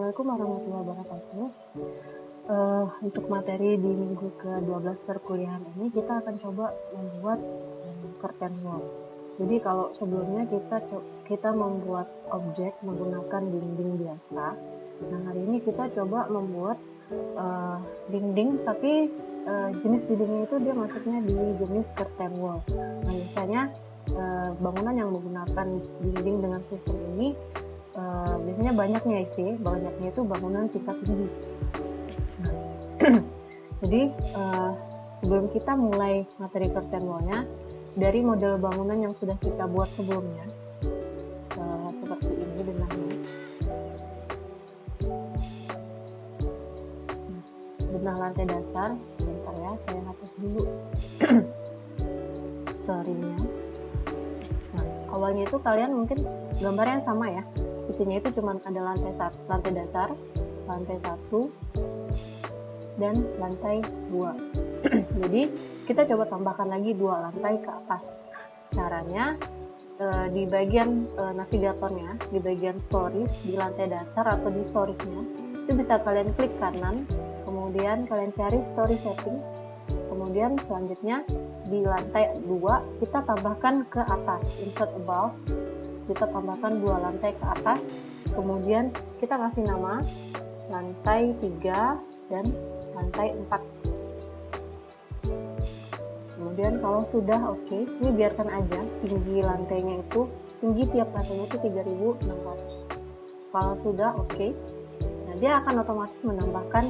Assalamualaikum warahmatullahi wabarakatuh. Untuk materi di minggu ke-12 perkuliahan ini kita akan coba membuat curtain wall. Jadi kalau sebelumnya kita membuat objek menggunakan dinding biasa. Nah, hari ini kita coba membuat dinding, tapi jenis dindingnya itu dia masuknya di jenis curtain wall. Nah, biasanya bangunan yang menggunakan dinding dengan sistem ini biasanya banyaknya itu bangunan tingkat tinggi. Jadi sebelum kita mulai materi curtain wall-nya, dari model bangunan yang sudah kita buat sebelumnya, seperti ini benangnya. Benang lantai dasar, bentar ya, saya hapus dulu story-nya. Nah, awalnya itu kalian mungkin gambarnya sama ya. Isinya itu cuma ada lantai dasar, lantai 1, dan lantai 2. Jadi kita coba tambahkan lagi 2 lantai ke atas. Caranya di bagian navigatornya, di bagian stories, di lantai dasar atau di storiesnya, itu bisa kalian klik kanan, kemudian kalian cari story setting, kemudian selanjutnya di lantai 2 kita tambahkan ke atas, insert above, kita tambahkan 2 lantai ke atas, kemudian kita kasih nama lantai 3 dan lantai 4. Kemudian kalau sudah oke, ini biarkan aja tinggi lantainya itu, tinggi tiap lantainya itu 3600. Kalau sudah oke, nah dia akan otomatis menambahkan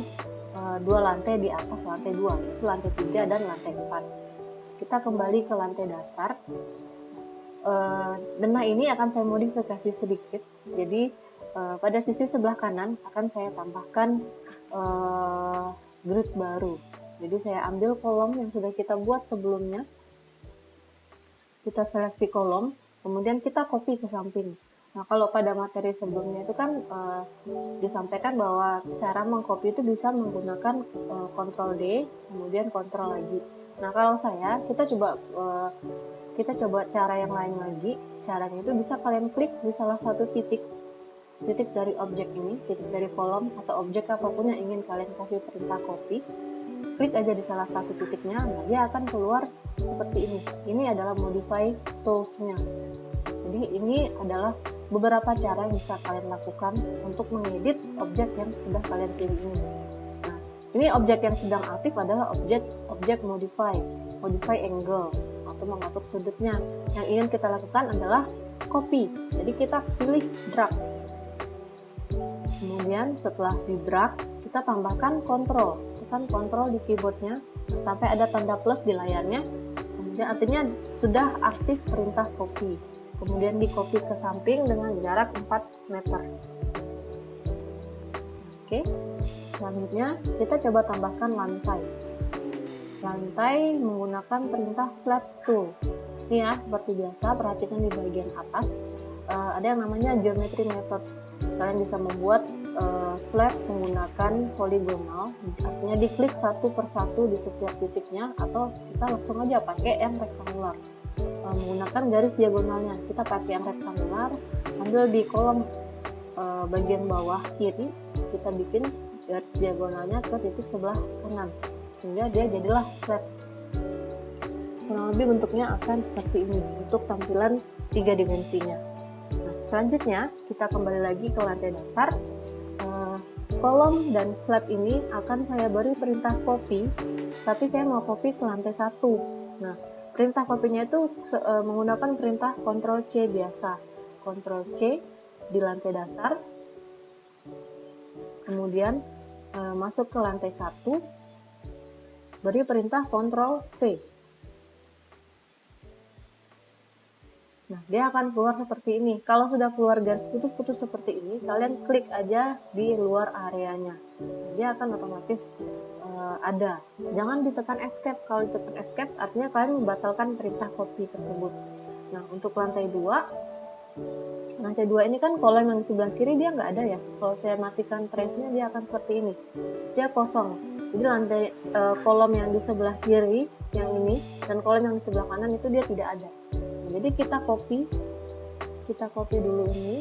2 lantai di atas lantai 2, yaitu lantai 3 dan lantai 4. Kita kembali ke lantai dasar. Denah ini akan saya modifikasi sedikit. Jadi pada sisi sebelah kanan akan saya tambahkan grid baru. Jadi saya ambil kolom yang sudah kita buat sebelumnya, kita seleksi kolom, kemudian kita copy ke samping. Nah, kalau pada materi sebelumnya itu kan disampaikan bahwa cara mengcopy itu bisa menggunakan Ctrl D, kemudian Ctrl lagi. Nah, kalau saya, kita coba cara yang lain lagi. Caranya itu bisa kalian klik di salah satu titik dari objek ini, titik dari kolom atau objek apapun yang ingin kalian kasih perintah copy. Klik aja di salah satu titiknya, nah dia akan keluar seperti ini. Ini adalah modify tools-nya. Jadi ini adalah beberapa cara yang bisa kalian lakukan untuk mengedit objek yang sudah kalian pilih ini. Nah, ini objek yang sedang aktif adalah objek modify angle atau mengatur sudutnya. Yang ingin kita lakukan adalah copy. Jadi kita pilih drag. Kemudian setelah di drag, kita tambahkan Ctrl. Tekan Ctrl di keyboardnya sampai ada tanda plus di layarnya. Kemudian artinya sudah aktif perintah copy. Kemudian di copy ke samping dengan jarak 4 meter. Oke. Selanjutnya kita coba tambahkan lantai. Lantai menggunakan perintah slab tool. Ini ya, seperti biasa, perhatikan di bagian atas ada yang namanya geometry method. Kalian bisa membuat slab menggunakan poligonal, artinya diklik satu persatu di setiap titiknya, atau kita langsung aja pakai yang rektangular. Menggunakan garis diagonalnya, kita pakai yang rektangular, ambil di kolom bagian bawah kiri, kita bikin garis diagonalnya ke titik sebelah kanan, sehingga dia jadilah slab. Kurang lebih bentuknya akan seperti ini untuk tampilan 3 dimensinya. Nah, selanjutnya kita kembali lagi ke lantai dasar. Kolom dan slab ini akan saya beri perintah copy, tapi saya mau copy ke lantai 1. Nah, perintah copy-nya itu menggunakan perintah Ctrl C biasa. Ctrl C di lantai dasar, kemudian masuk ke lantai 1, beri perintah Ctrl V. Nah, dia akan keluar seperti ini. Kalau sudah keluar garis putus-putus seperti ini, kalian klik aja di luar areanya. Dia akan otomatis ada. Jangan ditekan escape. Kalau ditekan escape, artinya kalian membatalkan perintah copy tersebut. Nah, untuk lantai 2 ini kan kolom yang di sebelah kiri dia nggak ada ya. Kalau saya matikan trace-nya, dia akan seperti ini. Dia kosong. Jadi lantai kolom yang di sebelah kiri, yang ini, dan kolom yang di sebelah kanan itu dia tidak ada. Jadi kita copy dulu ini,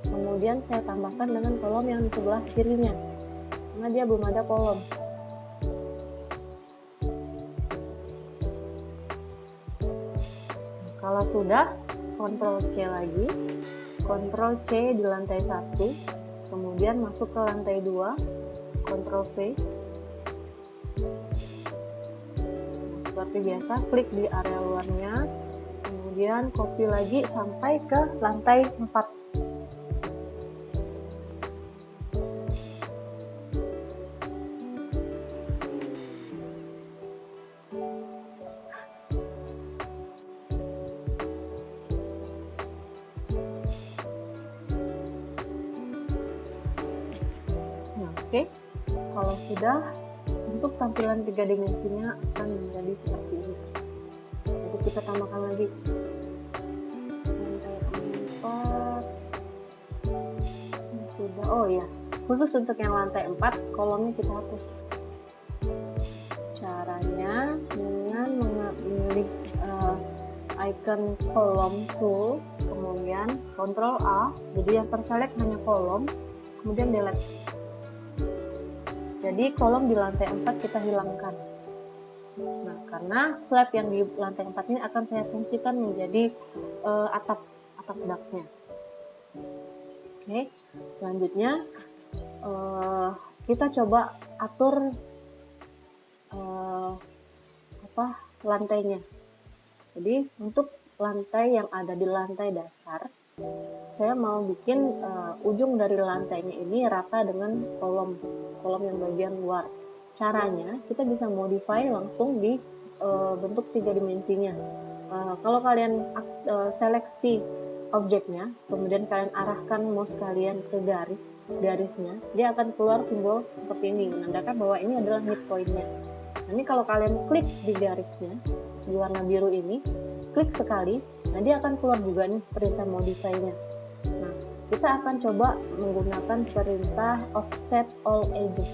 kemudian saya tambahkan dengan kolom yang di sebelah kirinya, karena dia belum ada kolom. Kalau sudah, Ctrl C lagi, Ctrl C di lantai 1, kemudian masuk ke lantai 2, Ctrl V. Seperti biasa, klik di area luarnya, kemudian copy lagi sampai ke lantai 4. Oke, kalau sudah, untuk tampilan 3 dimensinya akan menjadi seperti ini. Jadi kita tambahkan lagi lantai 4. Sudah, oh ya, khusus untuk yang lantai 4, kolomnya kita hapus. Caranya dengan memilih icon kolom tool, kemudian Ctrl A, jadi yang terselect hanya kolom, kemudian delete. Jadi kolom di lantai 4 kita hilangkan. Nah, karena slab yang di lantai 4 ini akan saya fungsikan menjadi atap daknya. Oke, selanjutnya kita coba atur lantainya. Jadi untuk lantai yang ada di lantai dasar, saya mau bikin ujung dari lantainya ini rata dengan kolom yang bagian luar. Caranya kita bisa modify langsung di bentuk 3 dimensinya. Kalau kalian seleksi objeknya, kemudian kalian arahkan mouse kalian ke garisnya, dia akan keluar simbol seperti ini, menandakan bahwa ini adalah midpointnya. Nah, ini kalau kalian klik di garisnya di warna biru ini, klik sekali, nah dia akan keluar juga nih perintah modify-nya. Nah, kita akan coba menggunakan perintah offset all edges.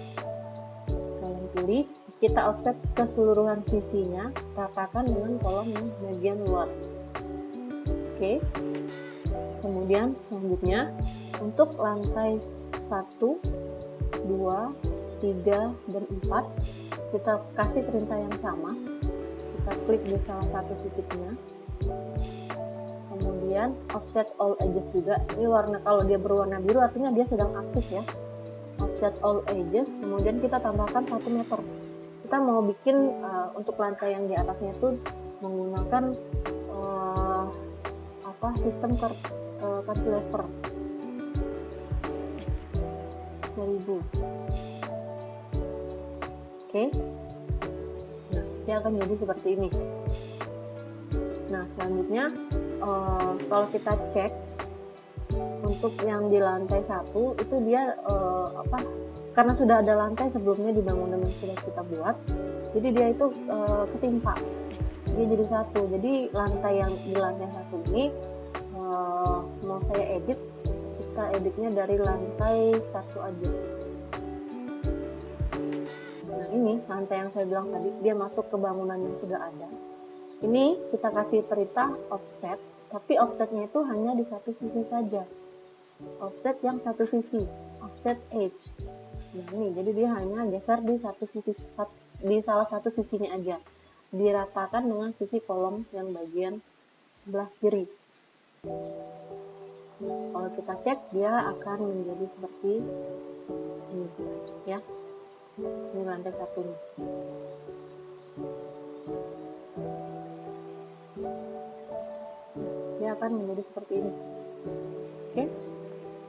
Kalian pilih, kita offset keseluruhan sisinya, ratakan dengan kolom yang bagian luar. Oke. Kemudian selanjutnya untuk lantai 1, 2, 3, dan 4 kita kasih perintah yang sama. Kita klik di salah satu titiknya, kemudian offset all edges juga. Ini warna, kalau dia berwarna biru artinya dia sedang aktif ya. Offset all edges, kemudian kita tambahkan 1 meter. Kita mau bikin untuk lantai yang di atasnya itu menggunakan sistem cantilever 1000. Oke. Nah, dia akan jadi seperti ini. Nah, selanjutnya kalau kita cek untuk yang di lantai 1 itu dia karena sudah ada lantai sebelumnya di bangunan yang sudah kita buat, jadi dia itu ketimpa, dia jadi satu. Jadi lantai yang di lantai 1 ini mau saya edit, kita editnya dari lantai 1 aja. Nah, ini lantai yang saya bilang tadi, dia masuk ke bangunan yang sudah ada. Ini kita kasih perintah offset, tapi offsetnya itu hanya di satu sisi saja. Offset yang satu sisi, offset edge. Nah, ini jadi dia hanya geser di satu sisi, di salah satu sisinya aja, diratakan dengan sisi kolom yang bagian sebelah kiri. Kalau kita cek, dia akan menjadi seperti ini ya. Ini lantai 1 nih. Dia akan menjadi seperti ini. Oke.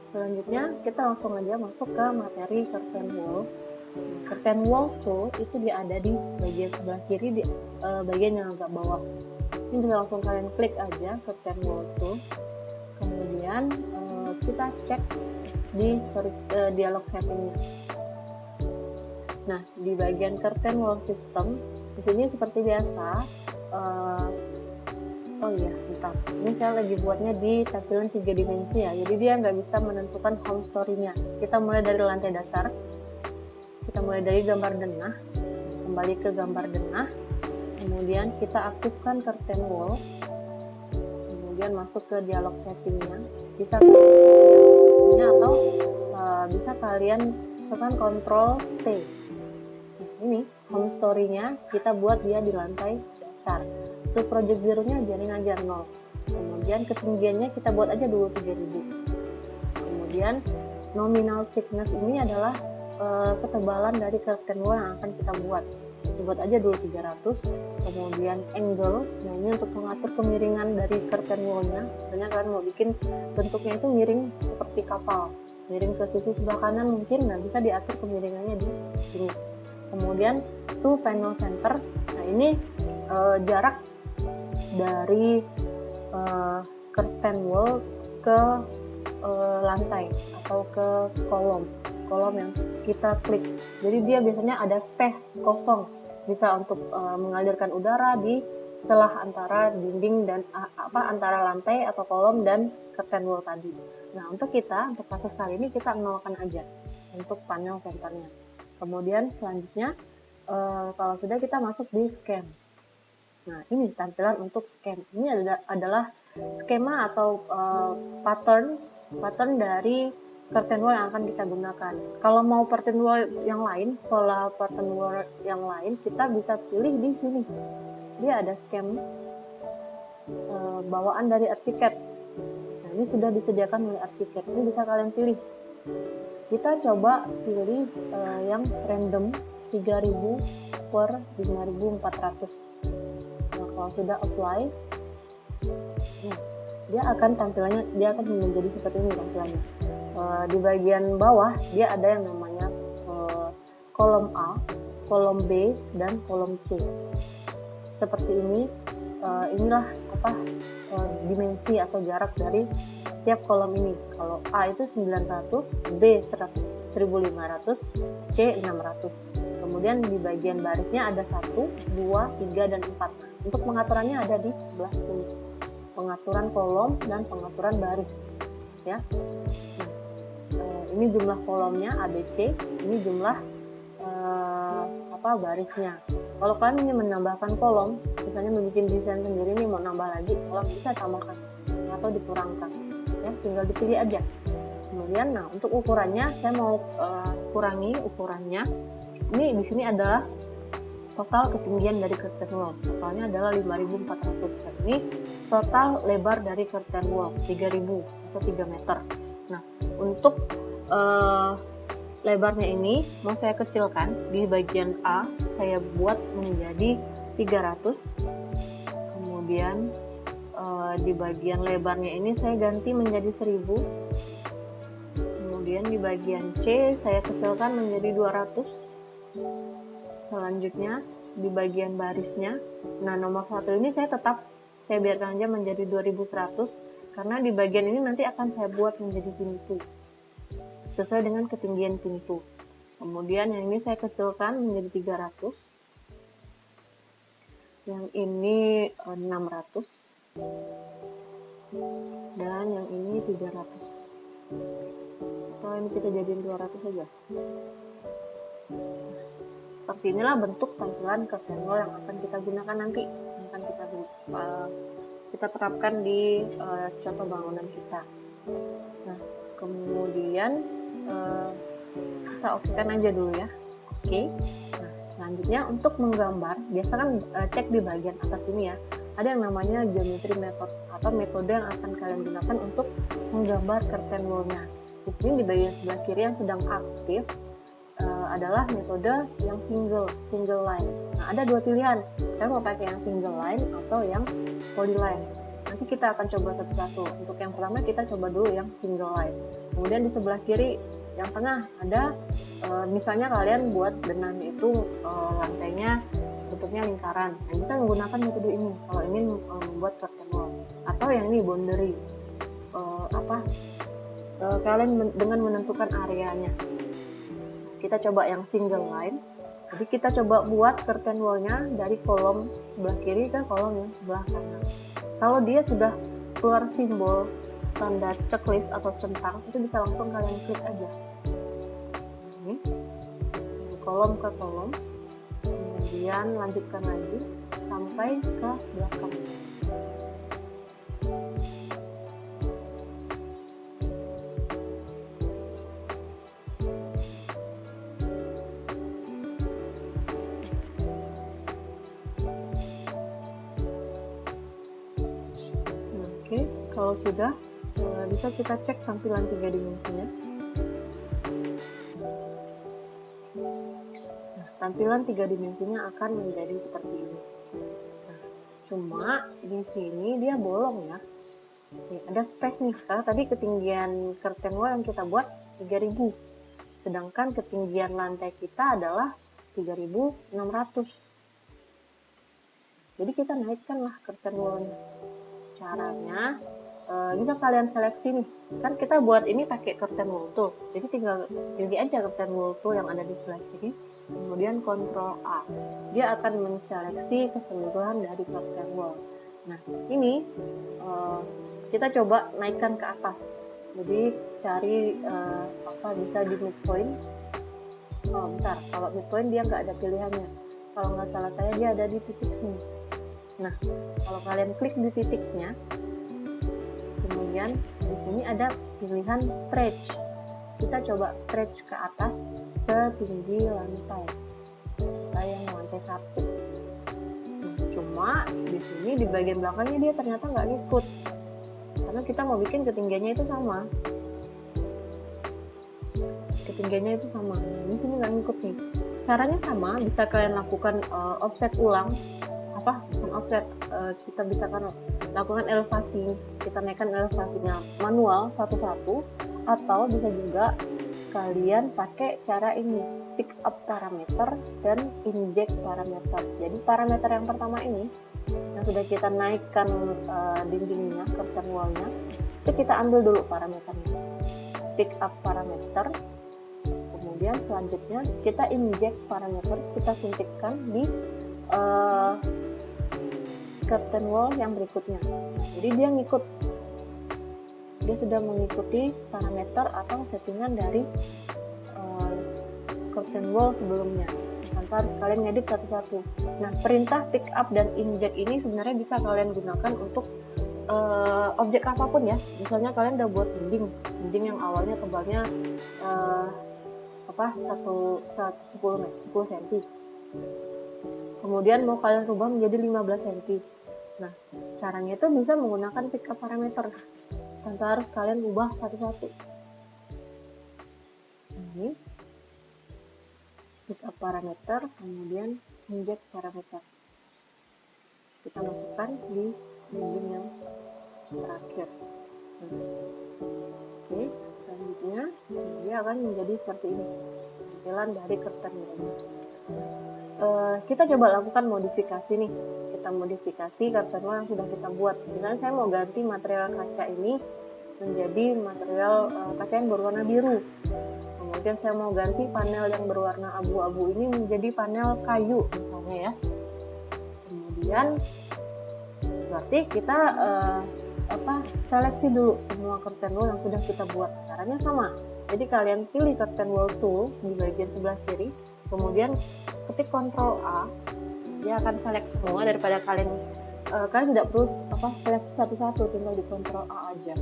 Selanjutnya kita langsung aja masuk ke materi curtain wall. Curtain wall tool itu dia ada di bagian sebelah kiri, di bagian yang agak bawah. Ini bisa langsung kalian klik aja curtain wall tool. Kemudian kita cek di dialog settingnya. Nah, di bagian curtain wall system, di sini seperti biasa. Oh iya, bentar. Ini saya lagi buatnya di tampilan 3 dimensi ya. Jadi dia nggak bisa menentukan home story-nya. Kita mulai dari lantai dasar. Kita mulai dari gambar denah. Kembali ke gambar denah. Kemudian kita aktifkan curtain wall. Kemudian masuk ke dialog settingnya. Bisa story-nya, atau bisa kalian tekan Ctrl T. Nah, ini home story-nya kita buat dia di lantai dasar. Untuk project zero-nya jadiin aja 0. Kemudian ketinggiannya kita buat aja dulu 3000. Kemudian nominal thickness ini adalah ketebalan dari curtain wall yang akan kita buat. Buat aja dulu 300. Kemudian angle, nah ini untuk mengatur kemiringan dari curtain wall-nya. Misalnya kalian mau bikin bentuknya itu miring seperti kapal, miring ke sisi sebelah kanan mungkin, nah bisa diatur kemiringannya di sini. Kemudian to panel center, nah ini jarak dari curtain wall ke lantai atau ke kolom yang kita klik. Jadi dia biasanya ada space kosong, bisa untuk mengalirkan udara di celah antara dinding dan antara lantai atau kolom dan curtain wall tadi. Nah, untuk kasus kali ini kita nolkan aja untuk panel centernya. Kemudian selanjutnya kalau sudah, kita masuk di scan. Nah, ini tampilan untuk scan. Ini adalah skema atau pattern dari curtain wall yang akan kita gunakan. Kalau mau curtain wall yang lain, pola curtain wall yang lain, kita bisa pilih di sini. Dia ada scan bawaan dari Archicad. Nah, ini sudah disediakan oleh Archicad. Ini bisa kalian pilih. Kita coba pilih yang random 3000 per 5400. Nah, kalau sudah apply, nah, dia akan menjadi seperti ini tampilannya. Di bagian bawah dia ada yang namanya kolom A, kolom B, dan kolom C. Seperti ini. Inilah dimensi atau jarak dari tiap kolom ini. Kalau A itu 900, B 1500, C 600. Kemudian di bagian barisnya ada 1, 2, 3, dan 4. Untuk pengaturannya ada di sebelah sini. Pengaturan kolom dan pengaturan baris, ya. Nah, ini jumlah kolomnya ABC, ini jumlah barisnya. Kalau kalian ingin menambahkan kolom, misalnya membuat desain sendiri nih, mau nambah lagi kolom, bisa tambahkan atau dikurangkan, ya, tinggal dipilih aja. Kemudian, nah, untuk ukurannya saya mau kurangi ukurannya. Ini di sini adalah total ketinggian dari curtain wall. Totalnya adalah 5400. Ini total lebar dari curtain wall 3000 atau 3 meter. Nah, untuk lebarnya ini mau saya kecilkan. Di bagian A saya buat menjadi 300. Kemudian di bagian lebarnya ini saya ganti menjadi 1000. Kemudian di bagian C saya kecilkan menjadi 200. Selanjutnya di bagian barisnya, nah nomor 1 ini saya biarkan aja menjadi 2100, karena di bagian ini nanti akan saya buat menjadi pintu sesuai dengan ketinggian pintu. Kemudian yang ini saya kecilkan menjadi 300, yang ini 600, dan yang ini 300. Kalau ini kita jadiin 200 saja. Seperti inilah bentuk tampilan curtain wall yang akan kita gunakan nanti, yang akan kita terapkan di contoh bangunan kita. Nah, kemudian kita okekan aja dulu ya. Oke. Nah, selanjutnya untuk menggambar, biasa kan cek di bagian atas ini ya, ada yang namanya geometry method atau metode yang akan kalian gunakan untuk menggambar curtain wall-nya. Di sini di bagian sebelah kiri yang sedang aktif adalah metode yang single line. Nah, ada 2 pilihan. Saya mau pakai yang single line atau yang polyline. Nanti kita akan coba satu-satu. Untuk yang pertama kita coba dulu yang single line. Kemudian di sebelah kiri yang tengah ada misalnya kalian buat benangnya itu lantainya bentuknya lingkaran. Nah, kita menggunakan metode ini kalau ingin membuat curtain wall. Atau yang ini boundary. Kalian dengan menentukan areanya. Kita coba yang single line. Jadi kita coba buat curtain wall-nya dari kolom sebelah kiri ke kolom yang sebelah kanan. Kalau dia sudah keluar simbol tanda checklist atau centang, itu bisa langsung kalian klik aja. Ini kolom ke kolom, kemudian lanjutkan lagi sampai ke belakang. kalau sudah bisa kita cek tampilan 3 dimensinya. Nah, tampilan 3 dimensinya akan menjadi seperti ini. Nah, cuma di sini dia bolong ya. Nih, ada space nih, karena tadi ketinggian curtain wall yang kita buat 3000, sedangkan ketinggian lantai kita adalah 3600. Jadi kita naikkanlah curtain wall-nya. Caranya bisa kalian seleksi nih, kan kita buat ini pakai curtain wall tool, jadi tinggal pilih aja curtain wall tool yang ada di sebelah kiri, kemudian Ctrl A, dia akan menseleksi keseluruhan dari curtain wall. Nah, ini kita coba naikkan ke atas, jadi cari bisa di midpoint. Bentar, kalau midpoint dia nggak ada pilihannya, kalau nggak salah saya dia ada di titik sini. Nah, kalau kalian klik di titiknya, kemudian di sini ada pilihan stretch, kita coba stretch ke atas setinggi lantai yang lantai 1. Nah, cuma di sini di bagian belakangnya dia ternyata nggak ngikut, karena kita mau bikin ketinggiannya itu sama. Nah, di sini nggak ngikut nih. Caranya sama, bisa kalian lakukan offset ulang. Bukan offset, kita bisa lakukan elevasi, kita naikkan elevasinya manual satu-satu, atau bisa juga kalian pakai cara ini, pick up parameter dan inject parameter. Jadi parameter yang pertama ini yang sudah kita naikkan dindingnya, curtain wall-nya, itu kita ambil dulu parameternya, pick up parameter. Kemudian selanjutnya kita inject parameter, kita suntikkan di curtain wall yang berikutnya. Jadi dia ngikut, dia sudah mengikuti parameter atau settingan dari curtain wall sebelumnya, tanpa harus kalian ngedit satu-satu. Nah, perintah pick up dan inject ini sebenarnya bisa kalian gunakan untuk objek apapun ya. Misalnya kalian udah buat dinding yang awalnya tebalnya 10 cm, kemudian mau kalian rubah menjadi 15 cm. Nah, caranya itu bisa menggunakan pick up parameter tanpa harus kalian ubah satu-satu. Ini pick up parameter, kemudian inject parameter, kita masukkan di dinding yang terakhir. Oke, selanjutnya dia akan menjadi seperti ini tampilan dari curtain wall. Kita coba lakukan modifikasi nih, kita modifikasi curtain wall yang sudah kita buat. Misalnya saya mau ganti material kaca ini menjadi material kaca yang berwarna biru, kemudian saya mau ganti panel yang berwarna abu-abu ini menjadi panel kayu misalnya ya. Kemudian berarti kita seleksi dulu semua curtain wall yang sudah kita buat. Caranya sama, jadi kalian pilih curtain wall tool di bagian sebelah kiri, kemudian ketik Ctrl A, dia akan select semua daripada kalian tidak perlu seleksi satu-satu, tinggal di Ctrl A aja.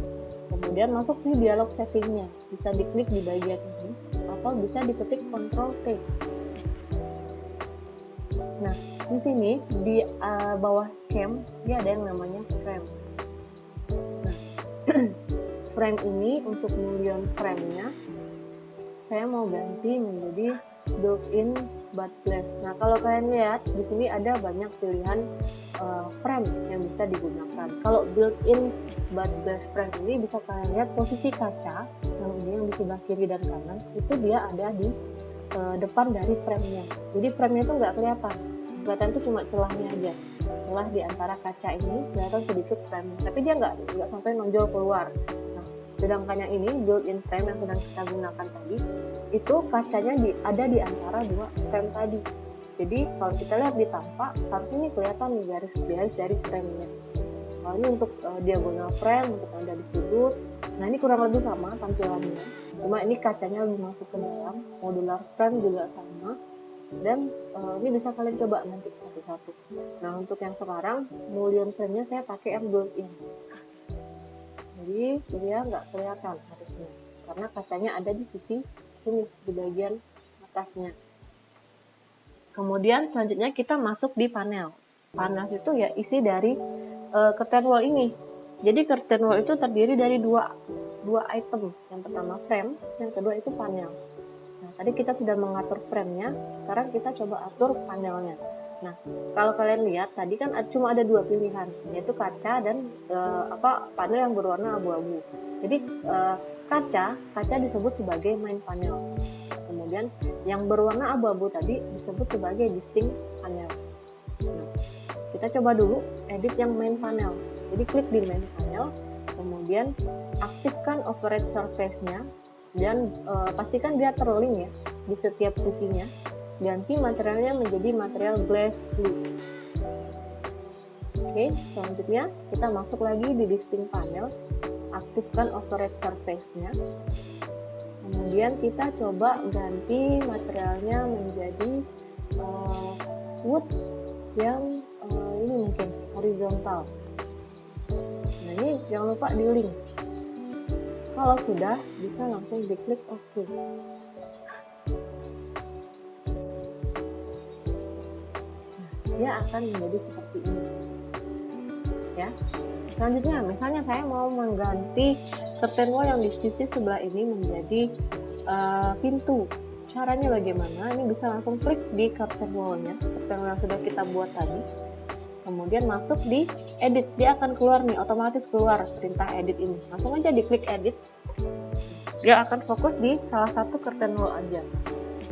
Kemudian masuk di dialog settingnya, bisa diklik di bagian ini atau bisa diketik Ctrl T. Nah, di sini di bawah scheme dia ada yang namanya frame. Nah, frame ini untuk mullion frame-nya saya mau ganti menjadi built-in butt glass. Nah, kalau kalian lihat di sini ada banyak pilihan frame yang bisa digunakan. Kalau built-in butt glass frame ini bisa kalian lihat posisi kaca yang ini yang di sebelah kiri dan kanan itu dia ada di depan dari frame-nya. Jadi frame-nya itu nggak kelihatan itu cuma celahnya aja, celah di antara kaca ini kelihatan sedikit frame, tapi dia nggak sampai nonjol keluar. Nah, sedangkan yang ini built-in frame yang sedang kita gunakan tadi, itu kacanya ada di antara dua frame tadi. Jadi kalau kita lihat di tampak, harusnya ini kelihatan nih garis-garis dari frame-nya. Kalau ini untuk diagonal frame, untuk yang ada di sudut. Nah, ini kurang lebih sama tampilannya, cuma ini kacanya lebih masuk ke dalam, modular frame juga sama. Dan ini bisa kalian coba nanti satu-satu. Nah, untuk yang sekarang mullion frame-nya saya pakai yang built-in, jadi dia nggak kelihatan harusnya karena kacanya ada di sisi sini di bagian atasnya. Kemudian selanjutnya kita masuk di panel. Panel itu ya isi dari curtain wall ini. Jadi curtain wall itu terdiri dari dua item. Yang pertama frame, yang kedua itu panel. Nah, tadi kita sudah mengatur frame-nya, sekarang kita coba atur panelnya. Nah, kalau kalian lihat tadi kan cuma ada dua pilihan, yaitu kaca dan panel yang berwarna abu-abu. Jadi kaca disebut sebagai main panel. Kemudian yang berwarna abu-abu tadi disebut sebagai distinct panel. Nah, kita coba dulu edit yang main panel. Jadi klik di main panel, kemudian aktifkan override surface-nya dan pastikan dia terlink ya di setiap sisinya. Ganti materialnya menjadi material glass blue. Oke, selanjutnya kita masuk lagi di distinct panel, aktifkan override surface-nya. Kemudian kita coba ganti materialnya menjadi wood yang ini mungkin horizontal. Nah, ini jangan lupa di link. Kalau sudah, bisa langsung diklik OK. Nah, dia akan menjadi seperti ini. Ya. Selanjutnya, misalnya saya mau mengganti curtain wall yang di sisi sebelah ini menjadi pintu. Caranya bagaimana? Ini bisa langsung klik di curtain wall-nya, curtain wall yang sudah kita buat tadi. Kemudian masuk di edit, dia akan keluar nih, otomatis keluar perintah edit ini. Langsung aja diklik edit, dia akan fokus di salah satu curtain wall aja.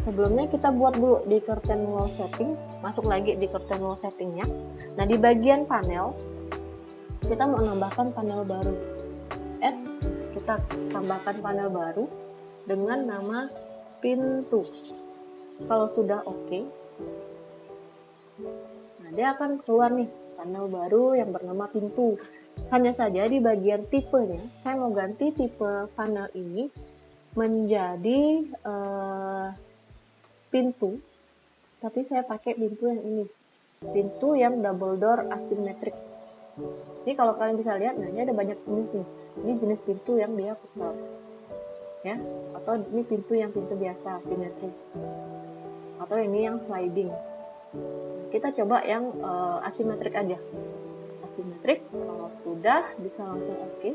Sebelumnya kita buat dulu di curtain wall setting, masuk lagi di curtain wall settingnya. Nah, di bagian panel kita mau menambahkan panel baru. Kita tambahkan panel baru dengan nama pintu. Kalau sudah oke, nah dia akan keluar nih panel baru yang bernama pintu. Hanya saja di bagian tipenya, saya mau ganti tipe panel ini menjadi pintu, tapi saya pakai pintu yang ini, pintu yang double door asymmetric. Ini kalau kalian bisa lihat, nah ini ada banyak jenis nih. Ini jenis pintu yang dia besar, ya, atau ini pintu biasa simetris, atau ini yang sliding. Kita coba yang asimetrik aja. Asimetrik, kalau sudah bisa langsung oke.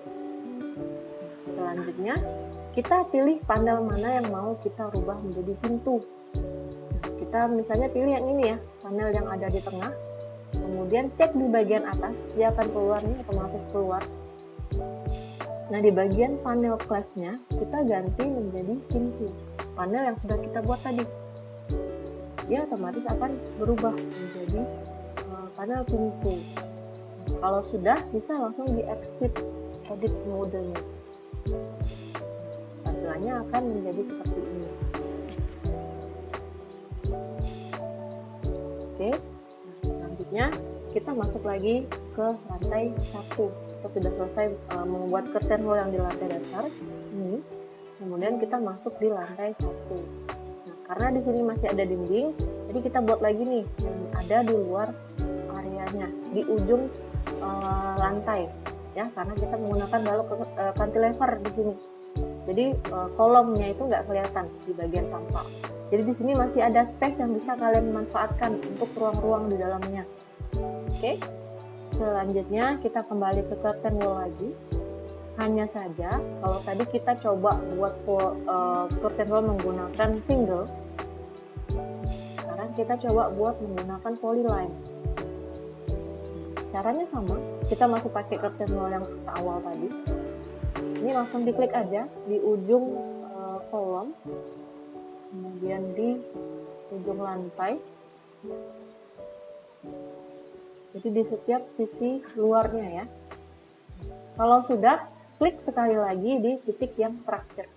Selanjutnya kita pilih panel mana yang mau kita rubah menjadi pintu. Kita misalnya pilih yang ini ya, panel yang ada di tengah. Kemudian cek di bagian atas, dia akan keluar nih, otomatis keluar. Nah, di bagian panel class-nya kita ganti menjadi pintu, panel yang sudah kita buat tadi. Dia otomatis akan berubah menjadi panel pintu. Kalau sudah, bisa langsung di exit edit mode-nya. Tampilannya akan menjadi seperti ini. Oke, selanjutnya kita masuk lagi ke lantai 1. Kita sudah selesai membuat curtain wall yang di lantai dasar ini. Kemudian kita masuk di lantai 1. Nah, karena di sini masih ada dinding, jadi kita buat lagi nih yang ada di luar areanya, di ujung lantai, ya, karena kita menggunakan balok cantilever di sini. Jadi kolomnya itu nggak kelihatan di bagian tampak. Jadi di sini masih ada space yang bisa kalian manfaatkan untuk ruang-ruang di dalamnya. Oke. Selanjutnya kita kembali ke curtain wall lagi. Hanya saja kalau tadi kita coba buat curtain wall menggunakan single, sekarang kita coba buat menggunakan polyline. Caranya sama, kita masih pakai curtain wall yang awal tadi. Ini langsung diklik aja di ujung kolom, kemudian di ujung lantai. Jadi di setiap sisi luarnya ya. Kalau sudah, klik sekali lagi di titik yang terakhir.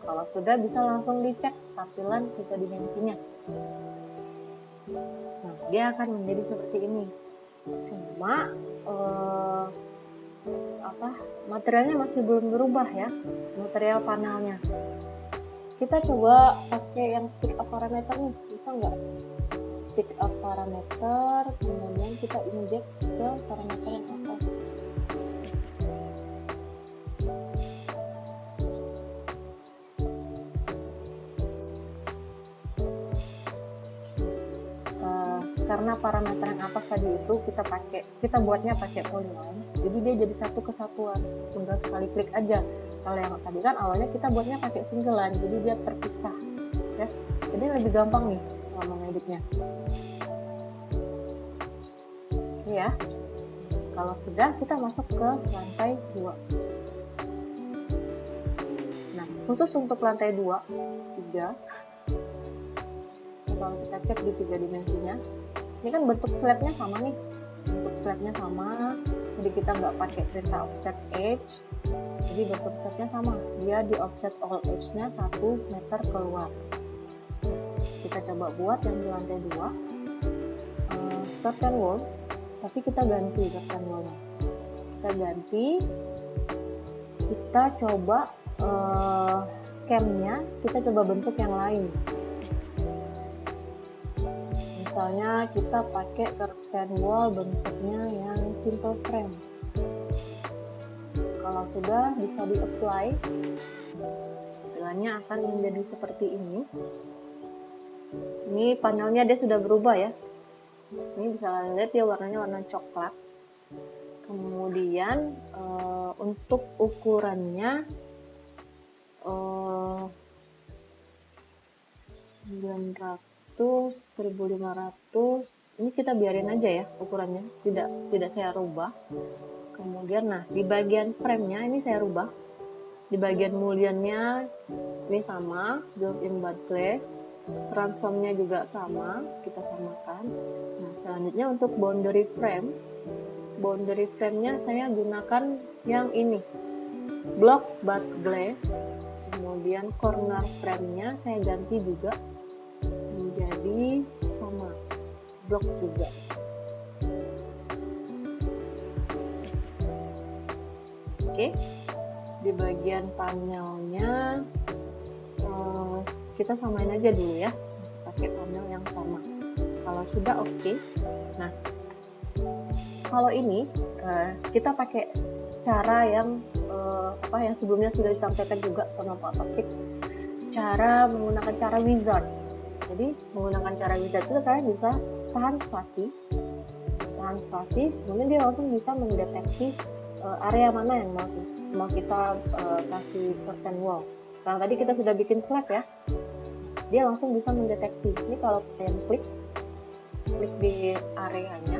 Kalau sudah, bisa langsung dicek tampilan tiga dimensinya. Nah, dia akan menjadi seperti ini. Cuma materialnya masih belum berubah ya, material panelnya. Kita coba pakai yang stick up parameter nih, bisa nggak? Stick up parameter, kemudian kita inject ke parameter yang atas. karena parameter yang atas tadi itu kita buatnya pakai polyline, jadi dia jadi satu kesatuan, tinggal sekali klik aja. Kalau yang tadi kan awalnya kita buatnya pakai single line, jadi dia terpisah ya, jadi lebih gampang nih kalau mengeditnya ya. Kalau sudah, kita masuk ke lantai 2. Nah, khusus untuk lantai 2, 3, kalau kita cek di 3 dimensinya, ini kan bentuk slabnya sama nih, bentuk slabnya sama, jadi kita nggak pakai perintah offset edge, jadi bentuk slabnya sama, dia di offset all edge-nya 1 meter keluar. Kita coba buat yang di lantai 2, curtain wall, tapi kita ganti curtain wall-nya, kita ganti, kita coba scheme-nya, kita coba bentuk yang lain. Misalnya kita pakai curtain wall bentuknya yang simple frame. Kalau sudah, bisa di apply, tampilannya akan menjadi seperti ini. Ini panelnya dia sudah berubah ya, ini bisa kalian lihat ya, warnanya warna coklat. Kemudian untuk ukurannya 900, 1500, ini kita biarin aja ya ukurannya, tidak saya rubah. Kemudian nah di bagian frame-nya ini saya rubah, di bagian mullion-nya ini sama, built-in bud glass, transform-nya juga sama, kita samakan. Nah selanjutnya untuk boundary frame-nya saya gunakan yang ini, block bud glass. Kemudian corner frame-nya saya ganti juga menjadi sama, blok juga. Oke, di bagian panelnya kita samain aja dulu ya, pakai panel yang sama. Kalau sudah oke. Nah, kalau ini kita pakai cara yang yang sebelumnya sudah disampaikan juga sama Pak Taufik, cara menggunakan cara wizard. Jadi menggunakan cara wizard itu kalian bisa tahan spasi, kemudian dia langsung bisa mendeteksi area mana yang mau kita kasih curtain wall. Karena tadi kita sudah bikin slab ya, dia langsung bisa mendeteksi. Ini kalau kalian klik di areanya,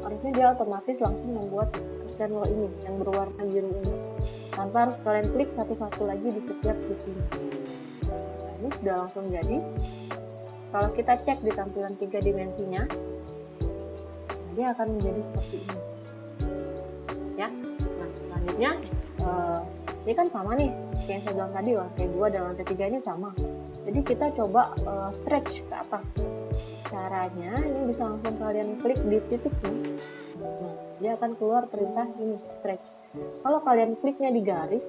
harusnya dia otomatis langsung membuat curtain wall ini yang berwarna biru ini, tanpa harus kalian klik satu-satu lagi di setiap titik. Nah, ini sudah langsung jadi. Kalau kita cek di tampilan 3 dimensinya, dia akan menjadi seperti ini ya. Nah selanjutnya ini kan sama nih kayak yang saya bilang tadi, lantai 2 dan lantai 3 ini sama, jadi kita coba stretch ke atas. Caranya ini bisa langsung kalian klik di titik nih, nah, dia akan keluar perintah ini stretch. Kalau kalian kliknya di garis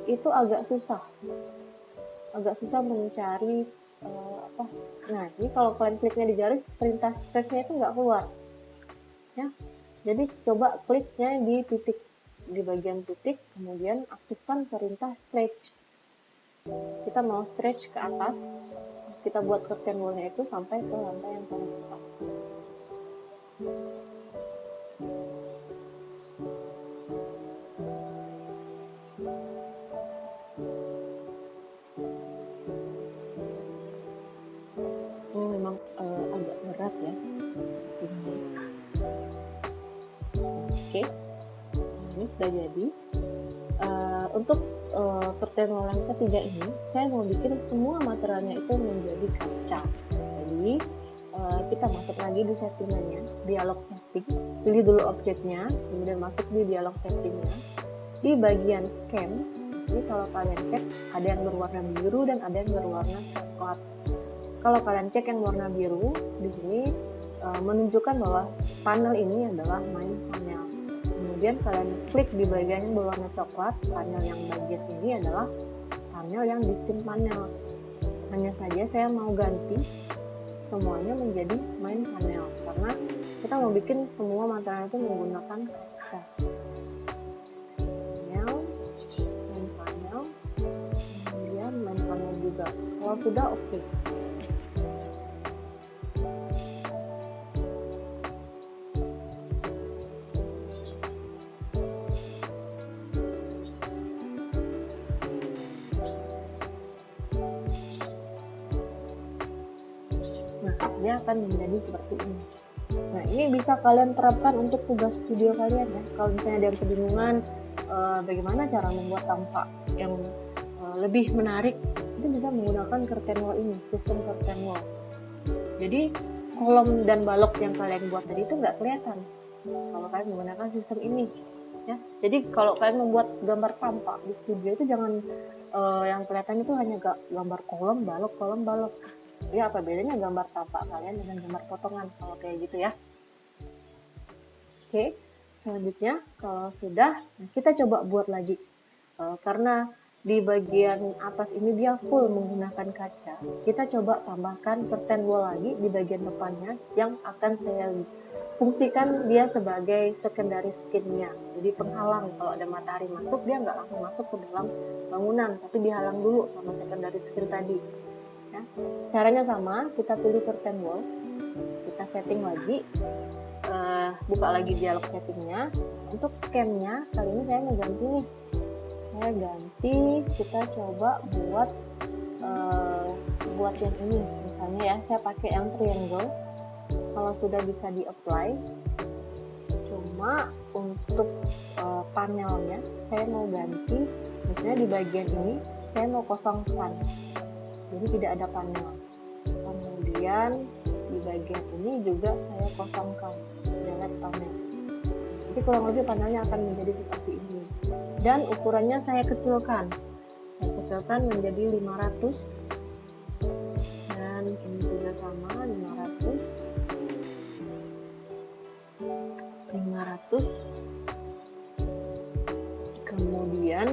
itu agak susah mencari nah ini kalau kalian kliknya di garis, perintah stretchnya itu nggak keluar ya. Jadi coba kliknya di titik, di bagian titik, kemudian aktifkan perintah stretch. Kita mau stretch ke atas, kita buat curtain wall-nya itu sampai ke lantai yang paling atas. Ini memang agak berat ya. Oke, ini sudah jadi. Untuk curtain wall yang ketiga ini, saya mau bikin semua materialnya itu menjadi kaca. Jadi kita masuk lagi di settingannya, dialog setting, pilih dulu objeknya, kemudian masuk di dialog settingnya, di bagian scan. Jadi kalau kalian cek, ada yang berwarna biru dan ada yang berwarna coklat. Kalau kalian cek yang warna biru, di sini menunjukkan bahwa panel ini adalah main panel. Kemudian kalian klik di bagian yang berwarna coklat, panel yang bagian ini adalah panel yang distinct panel. Hanya saja saya mau ganti semuanya menjadi main panel, karena kita mau bikin semua material itu menggunakan kaca. Panel, main panel, kemudian main Kalau sudah, oke. Nah, dia akan menjadi seperti ini. Nah, ini bisa kalian terapkan untuk tugas studio kalian ya. Kalau misalnya ada yang kebingungan bagaimana cara membuat tampak yang lebih menarik, itu bisa menggunakan curtain wall ini, sistem curtain wall. Jadi kolom dan balok yang kalian buat tadi itu nggak kelihatan kalau kalian menggunakan sistem ini ya. Jadi kalau kalian membuat gambar tampak di studio itu jangan yang kelihatan itu hanya gambar kolom balok ya. Apa bedanya gambar tampak kalian dengan gambar potongan kalau kayak gitu ya. Oke, selanjutnya kalau sudah, kita coba buat lagi karena di bagian atas ini dia full menggunakan kaca. Kita coba tambahkan curtain wall lagi di bagian depannya yang akan saya fungsikan dia sebagai secondary skinnya. Jadi penghalang, kalau ada matahari masuk dia nggak langsung masuk ke dalam bangunan, tapi dihalang dulu sama secondary skin tadi. Ya. Caranya sama, kita pilih curtain wall, kita setting lagi, buka lagi dialog settingnya. Untuk scan-nya kali ini saya mau ganti nih. Saya ganti, kita coba buat yang ini misalnya ya, saya pakai yang triangle. Kalau sudah bisa di apply, cuma untuk panelnya saya mau ganti, misalnya di bagian ini saya mau kosongkan, jadi tidak ada panel. Kemudian di bagian ini juga saya kosongkan, delete panel. Jadi kurang lebih panelnya akan menjadi seperti ini. Dan ukurannya saya kecilkan menjadi 500, dan ini juga sama 500. Kemudian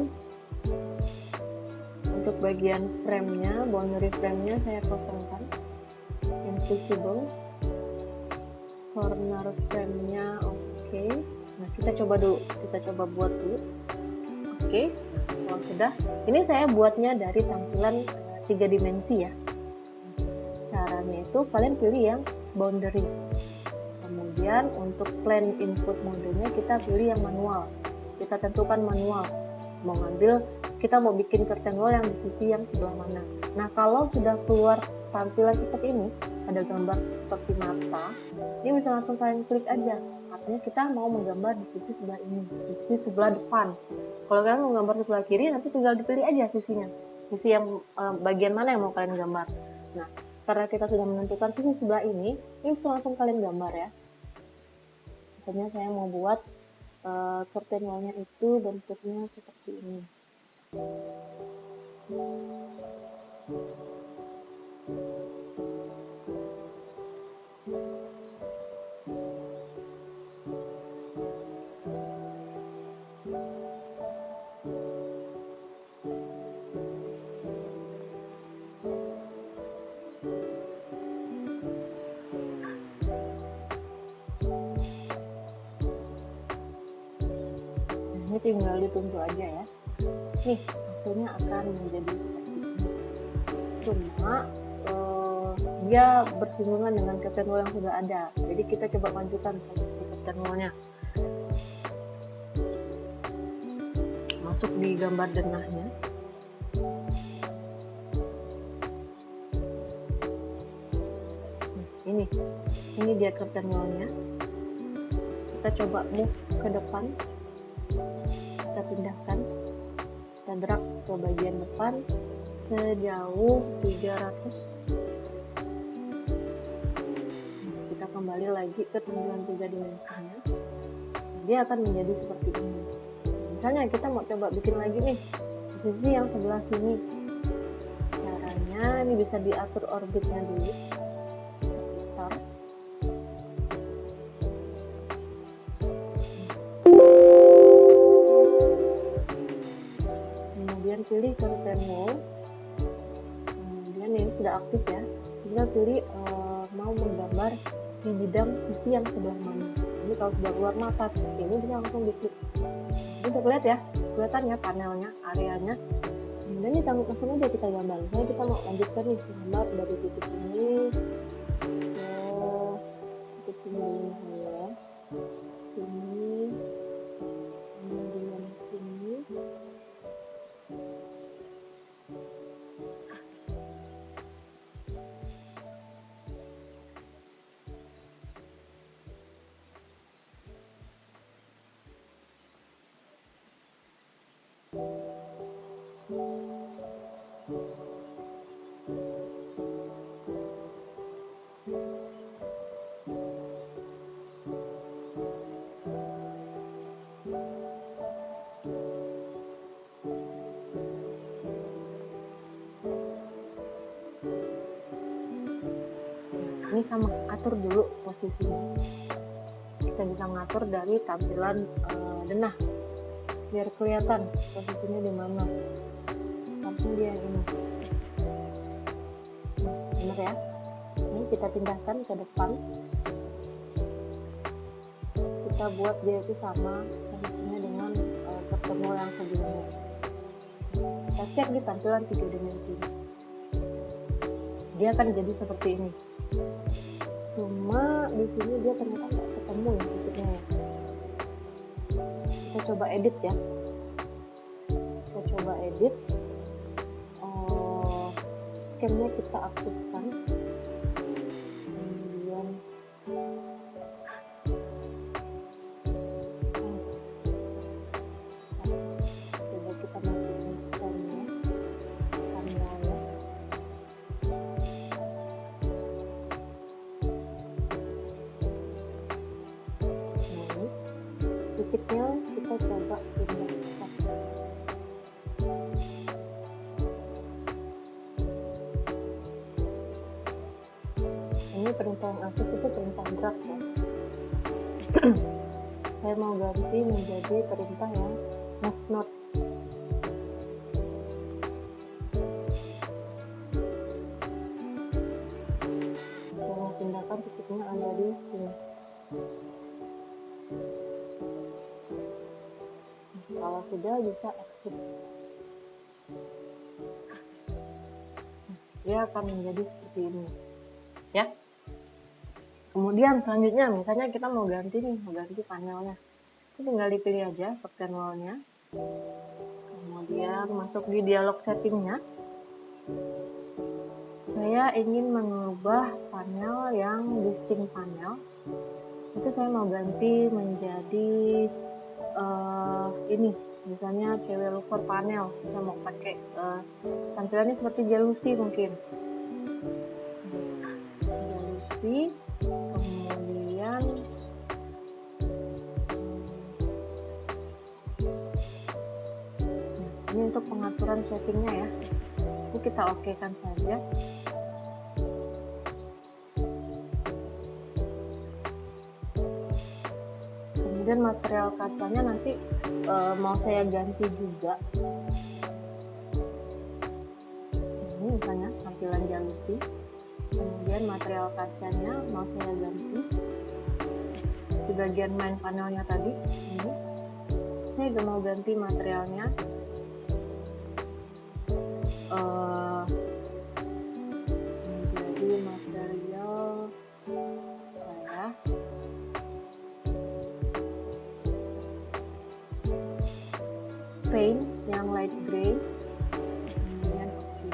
untuk bagian frame-nya, boundary frame-nya saya kosongkan, invisible. Corner frame-nya oke. Nah, kita coba buat dulu. Oke, kalau sudah, ini saya buatnya dari tampilan 3 dimensi ya. Caranya itu kalian pilih yang boundary. Kemudian untuk plan input modenya kita pilih yang manual. Kita tentukan manual. Kita mau bikin curtain wall yang di sisi yang sebelah mana. Nah, kalau sudah keluar tampilan seperti ini, ada gambar seperti mata, ini bisa langsung kalian klik aja. Artinya kita mau menggambar di sisi sebelah ini, di sisi sebelah depan. Kalau kalian mau gambar sebelah kiri, nanti tinggal dipilih aja sisinya. Sisi yang bagian mana yang mau kalian gambar. Nah, karena kita sudah menentukan sisi sebelah ini bisa langsung kalian gambar ya. Misalnya saya mau buat curtain wall-nya itu bentuknya seperti ini. Ini tinggal ditunggu aja ya. Nih, hasilnya akan menjadi seperti ini. Cuma dia bersinggungan dengan curtain wall yang sudah ada. Jadi kita coba majukan curtain wall-nya. Masuk di gambar denahnya. Nah, ini dia curtain wall-nya. Kita coba move ke depan. Kita pindahkan, kita drag ke bagian depan sejauh 300. Kita kembali lagi ke tampilan 3 dimensinya. Dia akan menjadi seperti ini. Misalnya kita mau coba bikin lagi nih di sisi yang sebelah sini. Caranya ini bisa diatur orbitnya dulu. Pilih curtain wall, kemudian ini sudah aktif ya, tinggal pilih mau menggambar di bidang sisi yang sebelah mana. Jadi kalau sudah keluar mata seperti ini, bisa langsung diklik. Ini udah kelihatan ya panelnya, areanya. Kemudian kita langsung aja kita gambar. Misalnya kita mau lanjutkan nih gambar dari titik ini ke titik sini dulu misalnya ya. Sini, kemudian sini. Ini sama, atur dulu posisinya. Kita bisa ngatur dari tampilan denah biar kelihatan posisinya di mana. Langsung dia ini. Benar ya? Ini kita pindahkan ke depan. Kita buat dia itu sama posisinya dengan ketemu yang sebelumnya. Kita cek di tampilan 3 dimensi. Dia akan jadi seperti ini. Cuma di sini dia ternyata nggak ketemu ya titiknya ya. Kita coba edit ya. Kita coba edit. Scan-nya kita aktifkan. Kemudian coba kita masukin scan-nya. Tandanya. Titiknya kita coba pindahkan. Ini perintah yang aktif itu perintah drag ya. Saya mau ganti menjadi perintah yang move node. Saya mau pindahkan titiknya ada di sini. Kalau sudah bisa exit. Dia akan menjadi seperti ini ya. Kemudian selanjutnya misalnya kita mau ganti panelnya, itu tinggal dipilih aja pattern wall-nya. Kemudian masuk di dialog settingnya. Saya ingin mengubah panel yang distinct panel. Itu saya mau ganti menjadi ini, misalnya cewek looker panel. Saya mau pakai tampilannya seperti jealousy mungkin. Jealousy. Kemudian ini untuk pengaturan settingnya ya. Ini kita oke kan saja. Kemudian material kacanya nanti mau saya ganti juga. Ini misalnya tampilan jealousy. Kemudian material kacanya mau saya ganti di bagian main panelnya tadi. Ini saya juga mau ganti materialnya menjadi material saya paint yang light gray. Kemudian oke.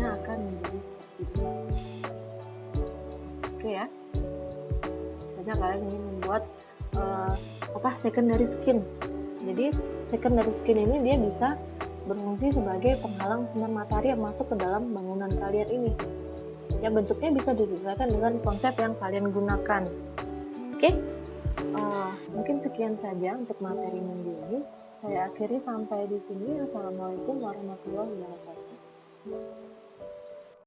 Akan menjadi seperti ini. Oke ya. Misalnya kalian ingin membuat secondary skin. Jadi secondary skin ini dia bisa berfungsi sebagai penghalang sinar matahari yang masuk ke dalam bangunan kalian ini. Ya, bentuknya bisa disesuaikan dengan konsep yang kalian gunakan. Oke. Mungkin sekian saja untuk materi minggu ini. Saya akhiri sampai di sini. Assalamualaikum warahmatullahi wabarakatuh.